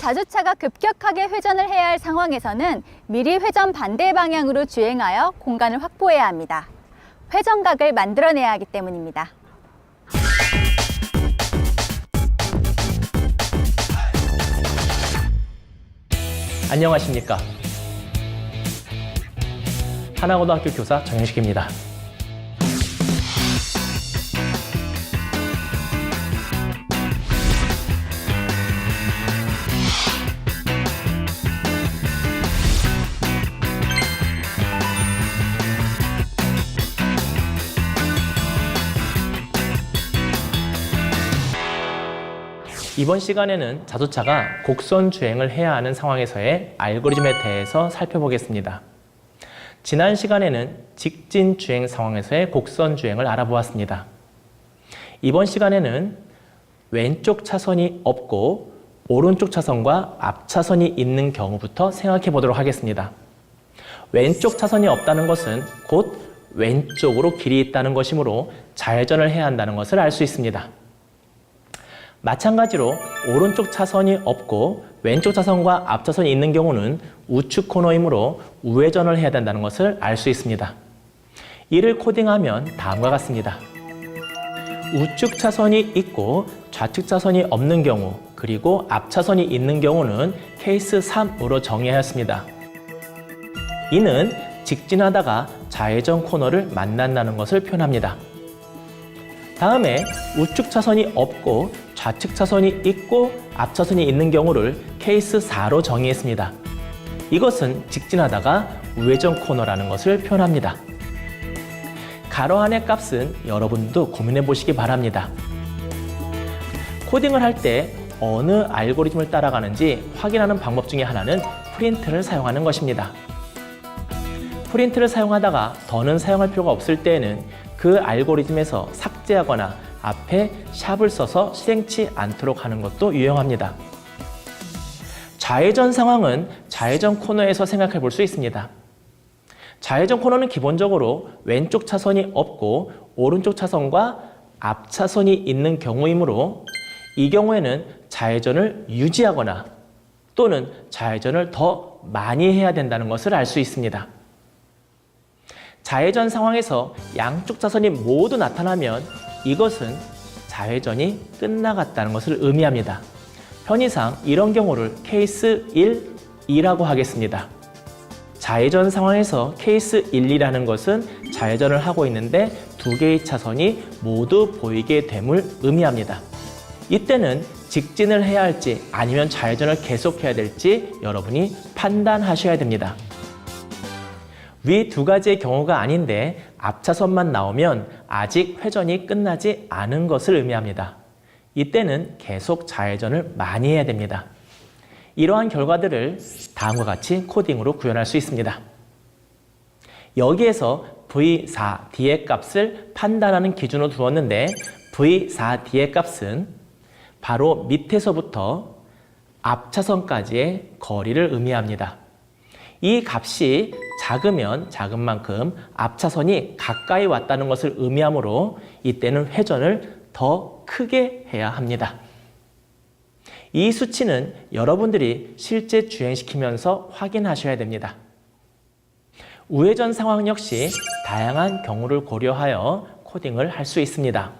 자주차가 급격하게 회전을 해야 할 상황에서는 미리 회전 반대 방향으로 주행하여 공간을 확보해야 합니다. 회전각을 만들어내야 하기 때문입니다. 안녕하십니까. 하나고등학교 교사 정현식입니다. 이번 시간에는 자동차가 곡선 주행을 해야 하는 상황에서의 알고리즘에 대해서 살펴보겠습니다. 지난 시간에는 직진 주행 상황에서의 곡선 주행을 알아보았습니다. 이번 시간에는 왼쪽 차선이 없고 오른쪽 차선과 앞차선이 있는 경우부터 생각해 보도록 하겠습니다. 왼쪽 차선이 없다는 것은 곧 왼쪽으로 길이 있다는 것이므로 좌회전을 해야 한다는 것을 알 수 있습니다. 마찬가지로 오른쪽 차선이 없고 왼쪽 차선과 앞차선이 있는 경우는 우측 코너이므로 우회전을 해야 된다는 것을 알 수 있습니다. 이를 코딩하면 다음과 같습니다. 우측 차선이 있고 좌측 차선이 없는 경우 그리고 앞차선이 있는 경우는 케이스 3으로 정의하였습니다. 이는 직진하다가 좌회전 코너를 만난다는 것을 표현합니다. 다음에 우측 차선이 없고 좌측 차선이 있고 앞차선이 있는 경우를 케이스 4로 정의했습니다. 이것은 직진하다가 우회전 코너라는 것을 표현합니다. 가로 안의 값은 여러분도 고민해 보시기 바랍니다. 코딩을 할 때 어느 알고리즘을 따라가는지 확인하는 방법 중에 하나는 프린트를 사용하는 것입니다. 프린트를 사용하다가 더는 사용할 필요가 없을 때에는 그 알고리즘에서 삭제하거나 앞에 샵을 써서 실행치 않도록 하는 것도 유용합니다. 좌회전 상황은 좌회전 코너에서 생각해 볼 수 있습니다. 좌회전 코너는 기본적으로 왼쪽 차선이 없고 오른쪽 차선과 앞차선이 있는 경우이므로 이 경우에는 좌회전을 유지하거나 또는 좌회전을 더 많이 해야 된다는 것을 알 수 있습니다. 좌회전 상황에서 양쪽 차선이 모두 나타나면 이것은 좌회전이 끝나갔다는 것을 의미합니다. 편의상 이런 경우를 케이스 1, 2라고 하겠습니다. 좌회전 상황에서 케이스 1, 2라는 것은 좌회전을 하고 있는데 두 개의 차선이 모두 보이게 됨을 의미합니다. 이때는 직진을 해야 할지 아니면 좌회전을 계속해야 될지 여러분이 판단하셔야 됩니다. 위 두 가지의 경우가 아닌데 앞차선만 나오면 아직 회전이 끝나지 않은 것을 의미합니다. 이때는 계속 좌회전을 많이 해야 됩니다. 이러한 결과들을 다음과 같이 코딩으로 구현할 수 있습니다. 여기에서 V4D의 값을 판단하는 기준으로 두었는데 V4D의 값은 바로 밑에서부터 앞차선까지의 거리를 의미합니다. 이 값이 작으면 작은 만큼 앞차선이 가까이 왔다는 것을 의미하므로 이때는 회전을 더 크게 해야 합니다. 이 수치는 여러분들이 실제 주행시키면서 확인하셔야 됩니다. 우회전 상황 역시 다양한 경우를 고려하여 코딩을 할 수 있습니다.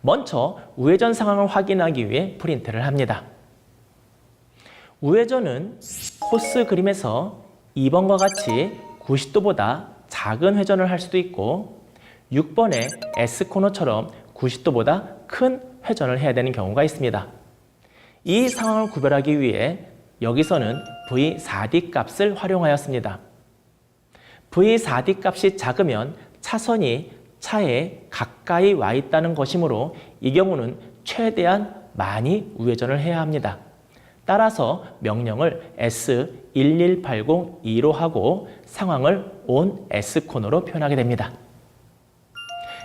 먼저 우회전 상황을 확인하기 위해 프린트를 합니다. 우회전은 코스 그림에서 2번과 같이 90도보다 작은 회전을 할 수도 있고 6번의 S코너처럼 90도보다 큰 회전을 해야 되는 경우가 있습니다. 이 상황을 구별하기 위해 여기서는 V4D 값을 활용하였습니다. V4D 값이 작으면 차선이 차에 가까이 와 있다는 것이므로 이 경우는 최대한 많이 우회전을 해야 합니다. 따라서 명령을 S11802로 하고 상황을 on S코너로 표현하게 됩니다.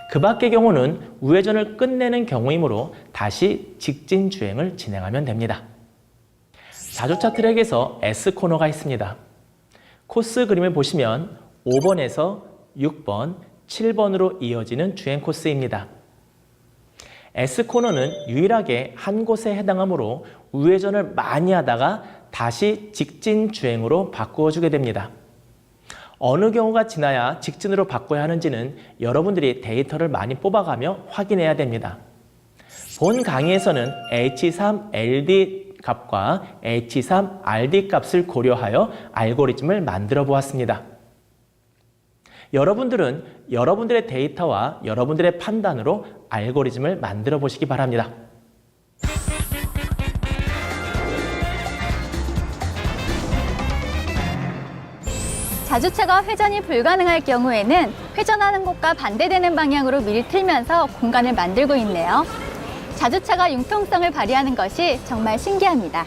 그 밖의 경우는 우회전을 끝내는 경우이므로 다시 직진 주행을 진행하면 됩니다. 자주차 트랙에서 S코너가 있습니다. 코스 그림을 보시면 5번에서 6번, 7번으로 이어지는 주행 코스입니다. S코너는 유일하게 한 곳에 해당하므로 우회전을 많이 하다가 다시 직진 주행으로 바꾸어 주게 됩니다. 어느 경우가 지나야 직진으로 바꿔야 하는지는 여러분들이 데이터를 많이 뽑아가며 확인해야 됩니다. 본 강의에서는 H3LD 값과 H3RD 값을 고려하여 알고리즘을 만들어 보았습니다. 여러분들은 여러분들의 데이터와 여러분들의 판단으로 알고리즘을 만들어 보시기 바랍니다. 자주차가 회전이 불가능할 경우에는 회전하는 곳과 반대되는 방향으로 미리 틀면서 공간을 만들고 있네요. 자주차가 융통성을 발휘하는 것이 정말 신기합니다.